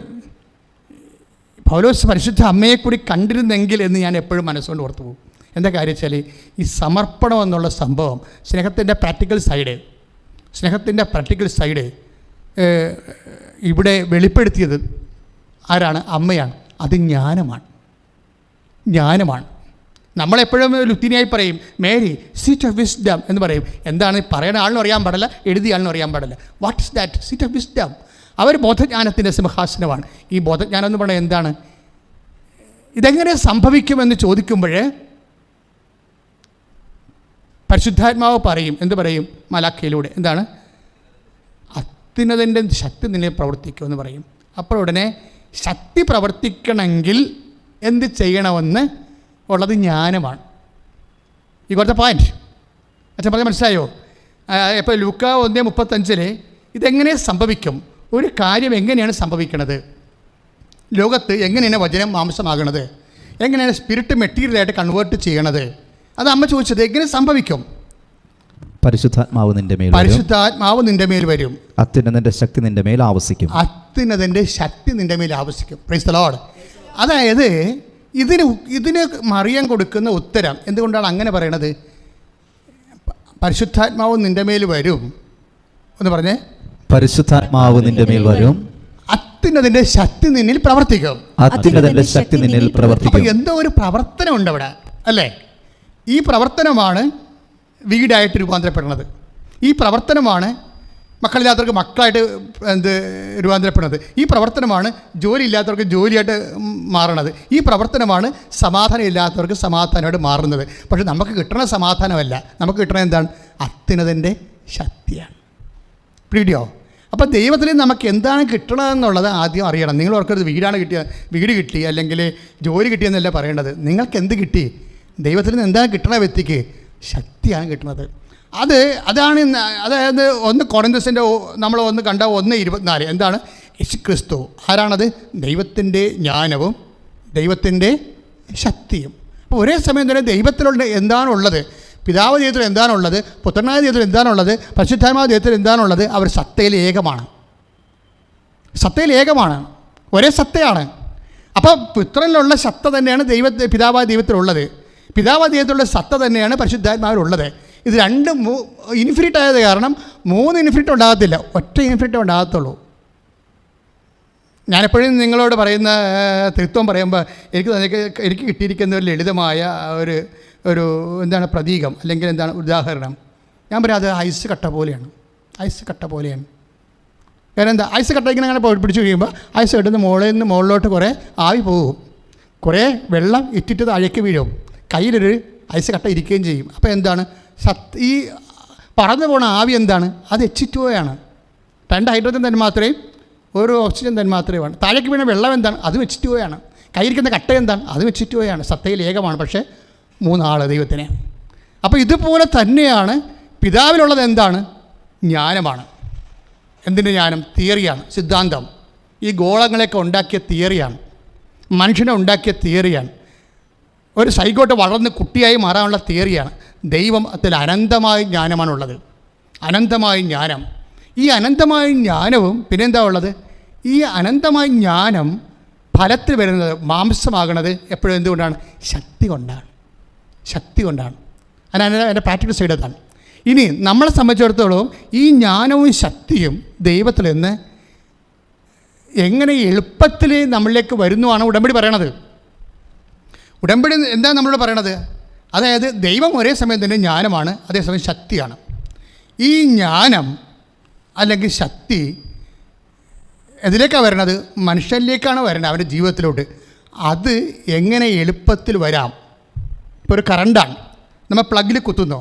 പൗലോസ് പരിശുദ്ധ അമ്മയെ കൂടി കണ്ടിരുന്നെങ്കിൽ എന്ന് ഞാൻ എപ്പോഴും മനസ്സുകൊണ്ട് ഓർത്തു പോകും. എന്താ കാര്യം വെച്ചാൽ ഈ സമർപ്പണം എന്നുള്ള സംഭവം സ്നേഹത്തിൻ്റെ പ്രാക്ടിക്കൽ സൈഡ് ഇവിടെ വെളിപ്പെടുത്തിയത് ആരാണ്? അമ്മയാണ്. അത് ജ്ഞാനമാണ്. നമ്മളെപ്പോഴും ലുത്തിനിയായി പറയും മേരി സീറ്റ് ഓഫ് വിസ്ഡം എന്ന് പറയും. എന്താണ് പറയുന്ന ആളിനും അറിയാൻ പാടില്ല, എഴുതിയ ആളിനും അറിയാൻ പാടില്ല. What is that? Seat of wisdom. അവർ ബോധജ്ഞാനത്തിൻ്റെ സിംഹാസനമാണ്. ഈ ബോധജ്ഞാനം എന്ന് പറയുന്നത് എന്താണ്? ഇതെങ്ങനെ സംഭവിക്കുമെന്ന് ചോദിക്കുമ്പോൾ പരിശുദ്ധാത്മാവ് പറയും. എന്ത് പറയും? മലാഖയിലൂടെ എന്താണ്? അത്യുന്നതൻ്റെ ശക്തി നിന്നെ പ്രവർത്തിക്കുമെന്ന് പറയും. അപ്പോൾ ഉടനെ ശക്തി പ്രവർത്തിക്കണമെങ്കിൽ എന്ത് ചെയ്യണമെന്ന് ഉള്ളത് ജ്ഞാനമാണ്. ഈ കുറച്ച് പോയിൻറ്റ് അച്ഛൻ പറഞ്ഞാൽ മനസ്സിലായോ? ഇപ്പോൾ ലൂക്ക 1:35 ഇതെങ്ങനെ സംഭവിക്കും? ഒരു കാര്യം എങ്ങനെയാണ് സംഭവിക്കുന്നത്? ലോകത്ത് എങ്ങനെയാണ് വചനം മാംസമാകണത്? എങ്ങനെയാണ് സ്പിരിറ്റ് മെറ്റീരിയലായിട്ട് കൺവേർട്ട് ചെയ്യണത്? അത് അമ്മ ചോദിച്ചത്. എങ്ങനെ സംഭവിക്കും? പരിശുദ്ധാത്മാവ് നിന്റെ മേൽ വരും, അത്യുന്നതന്റെ ശക്തി നിന്റെ മേൽ ആവസിക്കും. Praise the Lord. അതായത് ഇതിന് മറിയം കൊടുക്കുന്ന ഉത്തരം എന്തുകൊണ്ടാണ് അങ്ങനെ പറയണത്? പരിശുദ്ധാത്മാവ് നിന്റെ മേൽ വരും എന്ന് പറഞ്ഞേ. പരിശുദ്ധാത്മാവ് നിന്റെ മേൽ വരും, അത്യുന്നതന്റെ ശക്തി നിന്നിൽ പ്രവർത്തിക്കും. എന്തോ ഒരു പ്രവർത്തനം ഉണ്ട് അവിടെ, അല്ലേ? ഈ പ്രവർത്തനമാണ് വീടായിട്ട് രൂപാന്തരപ്പെടുന്നത്. ഈ പ്രവർത്തനമാണ് മക്കളില്ലാത്തവർക്ക് മക്കളായിട്ട് രൂപാന്തരപ്പെടുന്നത്. ഈ പ്രവർത്തനമാണ് ജോലി ഇല്ലാത്തവർക്ക് ജോലിയായിട്ട് മാറണത്. ഈ പ്രവർത്തനമാണ് സമാധാനം ഇല്ലാത്തവർക്ക് സമാധാനമായിട്ട് മാറുന്നത്. പക്ഷെ നമുക്ക് കിട്ടുന്ന സമാധാനമല്ല, നമുക്ക് കിട്ടുന്നത് എന്താണ്? അത്യുന്നതൻ്റെ ശക്തിയാണ്. പിടിയോ? അപ്പോൾ ദൈവത്തിൽ നമുക്ക് എന്താണ് കിട്ടണമെന്നുള്ളത് ആദ്യം അറിയണം. നിങ്ങൾ ഓർക്കരുത് വീട് കിട്ടി അല്ലെങ്കിൽ ജോലി കിട്ടിയെന്നല്ല പറയേണ്ടത്. നിങ്ങൾക്ക് എന്ത് കിട്ടി? ദൈവത്തിൽ നിന്ന് എന്താണ് കിട്ടുന്ന വ്യക്തിക്ക്? ശക്തിയാണ് കിട്ടുന്നത്. അതായത് 1 കൊരിന്ത്യസിൻ്റെ നമ്മൾ കണ്ട 1:24 എന്താണ്? യേശുക്രിസ്തു ആരാണത്? ദൈവത്തിൻ്റെ ജ്ഞാനവും ദൈവത്തിൻ്റെ ശക്തിയും. അപ്പോൾ ഒരേ സമയം തന്നെ ദൈവത്തിലുള്ള എന്താണുള്ളത്, പിതാവ് ദൈവത്തിൽ എന്താണുള്ളത്, പുത്രനായ ദൈവത്തിൽ എന്താണുള്ളത്, പരിശുദ്ധാത്മാവ് ദൈവത്തിൽ എന്താണുള്ളത്, അവർ സത്തയിൽ ഏകമാണ്. സത്തയിൽ ഏകമാണ്, ഒരേ സത്തയാണ്. അപ്പോൾ പുത്രനിലുള്ള സത്ത തന്നെയാണ് പിതാവായ ദൈവത്തിലുള്ളത്. പിതാവായ ദൈവത്തിലുള്ള സത്ത തന്നെയാണ് പരിശുദ്ധാത്മാവിലുള്ളത്. ഇത് രണ്ടും ഇൻഫിനിറ്റ് ആയത് കാരണം 3 ഇൻഫിനിറ്റ് ഉണ്ടാകത്തില്ല, ഒറ്റ ഇൻഫിനിറ്റ് ഉണ്ടാകത്തുള്ളൂ. ഞാനെപ്പോഴും നിങ്ങളോട് പറയുന്ന തൃത്വം പറയുമ്പോൾ എനിക്ക് കിട്ടിയിരിക്കുന്ന ഒരു ലളിതമായ ഒരു എന്താണ് പ്രതീകം, അല്ലെങ്കിൽ എന്താണ് ഉദാഹരണം. ഞാൻ പറയാം, അത് ഐസ് കട്ട പോലെയാണ്. ഐസ് കട്ട പോലെയാണ്. കാരണം എന്താ? ഐസ് കട്ട ഇങ്ങനെ പിടിച്ച് കഴിയുമ്പോൾ ഐസ് കെട്ടുന്ന മുകളിലോട്ട് കുറേ ആവി പോകും, കുറേ വെള്ളം ഇറ്റിട്ട് താഴേക്ക് വീഴും, കയ്യിലൊരു ഐസ് കട്ട ഇരിക്കുകയും ചെയ്യും. അപ്പോൾ എന്താണ്? ഈ പറന്നു പോണ ആവി എന്താണ്? അത് H2O ആണ്. 2 ഹൈഡ്രജൻ തന്മാത്രയും 1 ഓക്സിജൻ തന്മാത്രയുമാണ്. താഴേക്ക് വീണ വെള്ളം എന്താണ്? അതും H2O ആണ്. കയ്യിരിക്കുന്ന കട്ട എന്താണ്? അതും H2O ആണ്. സത്തയിൽ ഏകമാണ്, പക്ഷേ 3 ആൾ ദൈവത്തിനെ. അപ്പോൾ ഇതുപോലെ തന്നെയാണ് പിതാവിലുള്ളത്. എന്താണ്? ജ്ഞാനമാണ്. എന്തിൻ്റെ ജ്ഞാനം? തിയറിയാണ്, സിദ്ധാന്തം. ഈ ഗോളങ്ങളെയൊക്കെ ഉണ്ടാക്കിയ തിയറിയാണ്, മനുഷ്യനെ ഉണ്ടാക്കിയ തിയറിയാണ്, ഒരു സൈക്കോട്ട് വളർന്ന് കുട്ടിയായി മാറാനുള്ള തിയറിയാണ്. ദൈവത്തിൽ അനന്തമായ ജ്ഞാനമാണുള്ളത്, അനന്തമായ ജ്ഞാനം. ഈ അനന്തമായ ജ്ഞാനവും പിന്നെന്താ ഉള്ളത്? ഈ അനന്തമായ ജ്ഞാനം ഫലത്തിൽ വരുന്നത്, മാംസമാകണത് എപ്പോഴും എന്തുകൊണ്ടാണ്? ശക്തി കൊണ്ടാണ്. ശക്തി കൊണ്ടാണ്. അതിൻ്റെ പ്രാക്ടിക്കൽ സൈഡ് അതാണ്. ഇനി നമ്മളെ സംബന്ധിച്ചിടത്തോളം ഈ ജ്ഞാനവും ശക്തിയും ദൈവത്തിൽ നിന്ന് എങ്ങനെ എളുപ്പത്തിൽ നമ്മളിലേക്ക് വരുന്നുവാണ് ഉടമ്പടി പറയണത്. ഉടമ്പടി എന്താ നമ്മളോട് പറയണത്? അതായത് ദൈവം ഒരേ സമയം തന്നെ ജ്ഞാനമാണ്, അതേസമയം ശക്തിയാണ്. ഈ ജ്ഞാനം അല്ലെങ്കിൽ ശക്തി ഇതിലേക്കാണ് വരണത്? മനുഷ്യനിലേക്കാണ് വരണത്, അവൻ്റെ ജീവിതത്തിലോട്ട്. അത് എങ്ങനെ എളുപ്പത്തിൽ വരാം? ഇപ്പോൾ ഒരു കറണ്ടാണ്, നമ്മൾ പ്ലഗിൽ കുത്തുന്നു.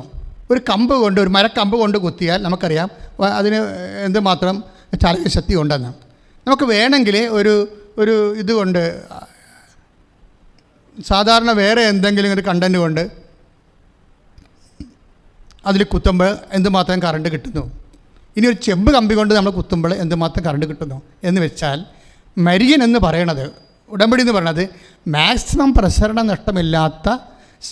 ഒരു കമ്പ് കൊണ്ട്, ഒരു മരക്കമ്പ് കൊണ്ട് കുത്തിയാൽ നമുക്കറിയാം അതിന് എന്തുമാത്രം ചാലകശക്തി ഉണ്ടെന്ന്. നമുക്ക് വേണമെങ്കിൽ ഒരു ഇതുകൊണ്ട്, സാധാരണ വേറെ എന്തെങ്കിലും ഒരു കണ്ടൻറ്റ് കൊണ്ട് അതിൽ കുത്തുമ്പോൾ എന്തുമാത്രം കറണ്ട് കിട്ടുന്നു. ഇനി ഒരു ചെമ്പ് കമ്പി കൊണ്ട് നമ്മൾ കുത്തുമ്പോൾ എന്തുമാത്രം കറണ്ട് കിട്ടുന്നു എന്ന് വെച്ചാൽ, മരിയൻ എന്ന് പറയണത്, ഉടമ്പടി എന്ന് പറയണത് മാക്സിമം പ്രസരണ നഷ്ടമില്ലാത്ത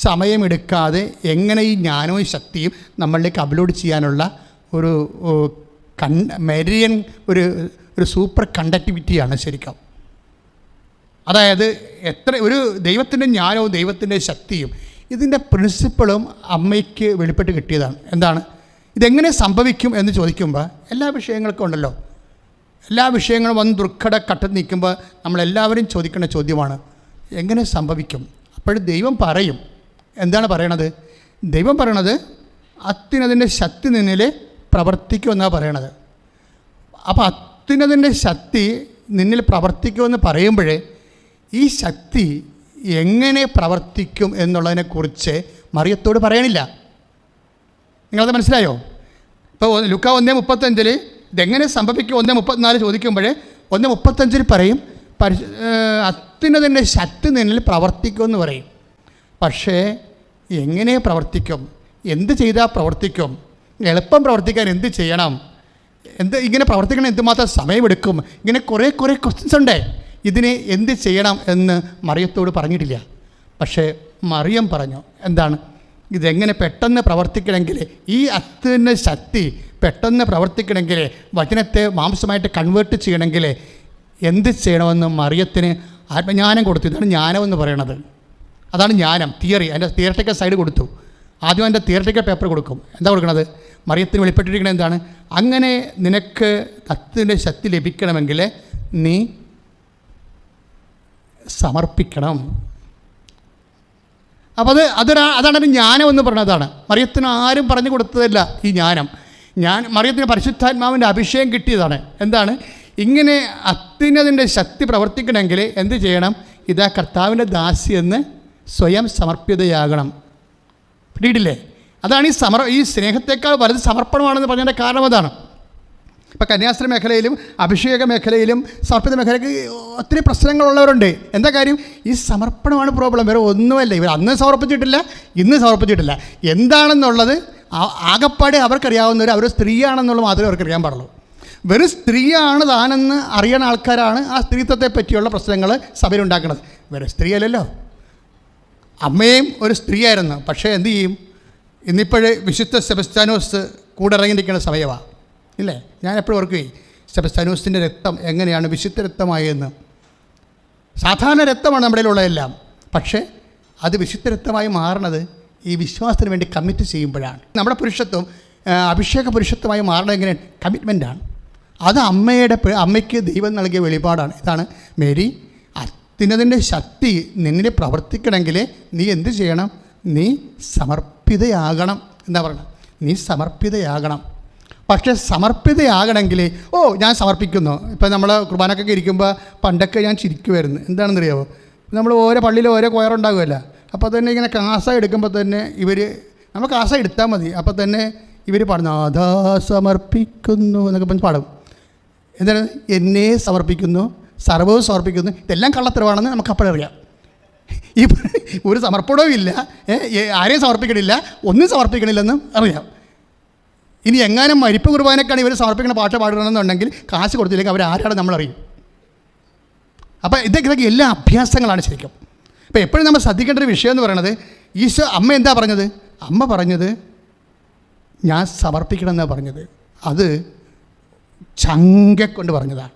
സമയമെടുക്കാതെ എങ്ങനെ ഈ ജ്ഞാനവും ശക്തിയും നമ്മളിലേക്ക് അപ്ലോഡ് ചെയ്യാനുള്ള ഒരു മെരിയൻ ഒരു സൂപ്പർ കണ്ടക്ടിവിറ്റിയാണ് ശരിക്കും. അതായത് ഒരു ദൈവത്തിൻ്റെ ജ്ഞാനവും ദൈവത്തിൻ്റെ ശക്തിയും ഇതിൻ്റെ പ്രിൻസിപ്പിളും അമ്മയ്ക്ക് വെളിപ്പെട്ട് കിട്ടിയതാണ്. എന്താണ്? ഇതെങ്ങനെ സംഭവിക്കും എന്ന് ചോദിക്കുമ്പോൾ എല്ലാ വിഷയങ്ങൾക്കും ഉണ്ടല്ലോ, എല്ലാ വിഷയങ്ങളും വന്ന് ദുർഘട ഘട്ടത്തിൽ നിൽക്കുമ്പോൾ നമ്മളെല്ലാവരും ചോദിക്കേണ്ട ചോദ്യമാണ്, എങ്ങനെ സംഭവിക്കും? അപ്പോഴും ദൈവം പറയും. എന്താണ് പറയണത്? ദൈവം പറയണത് അത്യുന്നതിൻ്റെ ശക്തി നിന്നിൽ പ്രവർത്തിക്കുമെന്നാണ് പറയണത്. അപ്പോൾ അത്യുന്നതിൻ്റെ ശക്തി നിന്നിൽ പ്രവർത്തിക്കുമെന്ന് പറയുമ്പോഴേ ഈ ശക്തി എങ്ങനെ പ്രവർത്തിക്കും എന്നുള്ളതിനെക്കുറിച്ച് മറിയത്തോട് പറയണില്ല. നിങ്ങളത് മനസ്സിലായോ? ഇപ്പോൾ ലുക്ക 1:35 ഇതെങ്ങനെ സംഭവിക്കും 1:34 ചോദിക്കുമ്പോൾ 1:35 പറയും അത്യുന്നതിൻ്റെ ശക്തി നിന്നിൽ പ്രവർത്തിക്കുമെന്ന് പറയും. പക്ഷേ എങ്ങനെ പ്രവർത്തിക്കും? എന്ത് ചെയ്താൽ പ്രവർത്തിക്കും? എളുപ്പം പ്രവർത്തിക്കാൻ എന്ത് ചെയ്യണം? ഇങ്ങനെ പ്രവർത്തിക്കണം എന്തുമാത്രം സമയമെടുക്കും? ഇങ്ങനെ കുറേ ക്വസ്റ്റ്യൻസ് ഉണ്ട്. ഇതിന് എന്ത് ചെയ്യണം എന്ന് മറിയത്തോട് പറഞ്ഞിട്ടില്ല. പക്ഷേ മറിയം പറഞ്ഞു, എന്താണ്? ഇതെങ്ങനെ പെട്ടെന്ന് പ്രവർത്തിക്കണമെങ്കിൽ, ഈ അത്യുന്ന ശക്തി പെട്ടെന്ന് പ്രവർത്തിക്കണമെങ്കിൽ, വചനത്തെ മാംസമായിട്ട് കൺവേർട്ട് ചെയ്യണമെങ്കിൽ എന്ത് ചെയ്യണമെന്ന് മറിയത്തിന് ആത്മജ്ഞാനം കൊടുത്തു. ഇതാണ് ജ്ഞാനമെന്ന് പറയണത്. അതാണ് ജ്ഞാനം, തിയറി. അതിൻ്റെ തിയററ്റിക്കൽ സൈഡ് കൊടുത്തു. ആദ്യം അതിൻ്റെ തിയററ്റിക്കൽ പേപ്പർ കൊടുക്കും. എന്താ കൊടുക്കണത്? മറിയത്തിന് വെളിപ്പെട്ടിരിക്കുന്നത് എന്താണ്? അങ്ങനെ നിനക്ക് അത്യുന്ന ശക്തി ലഭിക്കണമെങ്കിൽ നീ സമർപ്പിക്കണം. അപ്പോൾ അതാണ് ജ്ഞാനം എന്ന് പറയുന്നതാണ്. മറിയത്തിന് ആരും പറഞ്ഞു കൊടുത്തതല്ല ഈ ജ്ഞാനം. മറിയത്തിന് പരിശുദ്ധാത്മാവിൻ്റെ അഭിഷേകം കിട്ടിയതാണ്. എന്താണ്? ഇങ്ങനെ അത്യുന്നതിൻ്റെ ശക്തി പ്രവർത്തിക്കണമെങ്കിൽ എന്ത് ചെയ്യണം? ഇതാ കർത്താവിൻ്റെ ദാസി എന്ന് സ്വയം സമർപ്പിതയാകണം. പിടിയിട്ടില്ലേ? അതാണ് ഈ സ്നേഹത്തെക്കാൾ വലുത് സമർപ്പണമാണെന്ന് പറഞ്ഞതിൻ്റെ കാരണം അതാണ്. ഇപ്പോൾ കന്യാസ്ത്രീ മേഖലയിലും അഭിഷേക മേഖലയിലും സമർപ്പിത മേഖലയ്ക്ക് ഒത്തിരി പ്രശ്നങ്ങളുള്ളവരുണ്ട്. എന്താ കാര്യം? ഈ സമർപ്പണമാണ് പ്രോബ്ലം, വേറെ ഒന്നുമല്ല. ഇവർ അന്ന് സമർപ്പിച്ചിട്ടില്ല, ഇന്ന് സമർപ്പിച്ചിട്ടില്ല. എന്താണെന്നുള്ളത് ആകപ്പാടെ അവർക്കറിയാവുന്നവർ അവർ സ്ത്രീയാണെന്നുള്ളത് മാത്രമേ അവർക്കറിയാൻ പാടുള്ളൂ. വെറും സ്ത്രീയാണ് താനെന്ന് അറിയുന്ന ആൾക്കാരാണ് ആ സ്ത്രീത്വത്തെ പറ്റിയുള്ള പ്രശ്നങ്ങൾ സഭയിലുണ്ടാക്കുന്നത്. വേറെ സ്ത്രീയല്ലല്ലോ. അമ്മയും ഒരു സ്ത്രീയായിരുന്നു. പക്ഷേ എന്തു ചെയ്യും? ഇന്നിപ്പോഴേ വിശുദ്ധ സെബസ്ത്യാനോസ് കൂടെ ഇറങ്ങിയിരിക്കുന്ന സമയമാണ് ഇല്ലേ? ഞാൻ എപ്പോഴും ഓർക്കുകയും സെബസ്ത്യാനോസിൻ്റെ രക്തം എങ്ങനെയാണ് വിശുദ്ധ രക്തമായെന്ന്. സാധാരണ രക്തമാണ് നമ്മുടെ ഉള്ളതെല്ലാം, പക്ഷേ അത് വിശുദ്ധ രക്തമായി മാറുന്നത് ഈ വിശ്വാസത്തിന് വേണ്ടി കമ്മിറ്റ് ചെയ്യുമ്പോഴാണ്. നമ്മുടെ പുരുഷത്വം അഭിഷേക പുരുഷത്വമായി മാറണത് എങ്ങനെയാണ്? കമ്മിറ്റ്മെൻറ്റാണ്. അത് അമ്മയ്ക്ക് ദൈവം നൽകിയ വെളിപാടാണ്. ഇതാണ് മേരി, അത്യുന്നതിൻ്റെ ശക്തി നിന്നിൽ പ്രവർത്തിക്കണമെങ്കിൽ നീ എന്ത് ചെയ്യണം? നീ സമർപ്പിതയാകണം. എന്താ പറയുന്നത്? നീ സമർപ്പിതയാകണം. പക്ഷേ സമർപ്പിതയാകണമെങ്കിൽ ഞാൻ സമർപ്പിക്കുന്നു. ഇപ്പോൾ നമ്മൾ കുർബാനക്കൊക്കെ ഇരിക്കുമ്പോൾ പണ്ടൊക്കെ ഞാൻ ചിരിക്കുമായിരുന്നു. എന്താണെന്നറിയാമോ? നമ്മൾ ഓരോ പള്ളിയിൽ ഓരോ കൊയറുണ്ടാകുമല്ലോ. അപ്പോൾ തന്നെ ഇങ്ങനെ കാസ എടുക്കുമ്പോൾ തന്നെ നമ്മൾ കാസ എടുത്താൽ മതി, അപ്പോൾ തന്നെ ഇവർ പാടുന്നു അതാ സമർപ്പിക്കുന്നു എന്നൊക്കെ പറഞ്ഞ് പാടും. എന്താണ്? എന്നെ സമർപ്പിക്കുന്നു, സർവ്വവും സമർപ്പിക്കുന്നു. ഇതെല്ലാം കള്ളത്തരവാണെന്ന് നമുക്ക് അപ്പോഴറിയാം. ഈ ഒരു സമർപ്പണവും ഇല്ല, ആരെയും സമർപ്പിക്കണില്ല, ഒന്നും സമർപ്പിക്കണില്ലെന്നും അറിയാം. ഇനി എങ്ങാനും മരിപ്പ് കുർബാനക്കാണ് ഇവർ സമർപ്പിക്കുന്ന പാട്ട് പാടണമെന്നുണ്ടെങ്കിൽ കാശ് കൊടുത്തില്ലെങ്കിൽ അവർ ആരാണ് നമ്മളറിയും. അപ്പോൾ ഇതൊക്കെ എല്ലാ അഭ്യാസങ്ങളാണ് ശരിക്കും. ഇപ്പോൾ എപ്പോഴും നമ്മൾ ശ്രദ്ധിക്കേണ്ട ഒരു വിഷയം എന്ന് പറയുന്നത്, ഈശോ അമ്മ എന്താ പറഞ്ഞത്? അമ്മ പറഞ്ഞത് ഞാൻ സമർപ്പിക്കണം എന്നാണ് പറഞ്ഞത്. അത് ചങ്കെ കൊണ്ട് പറഞ്ഞതാണ്.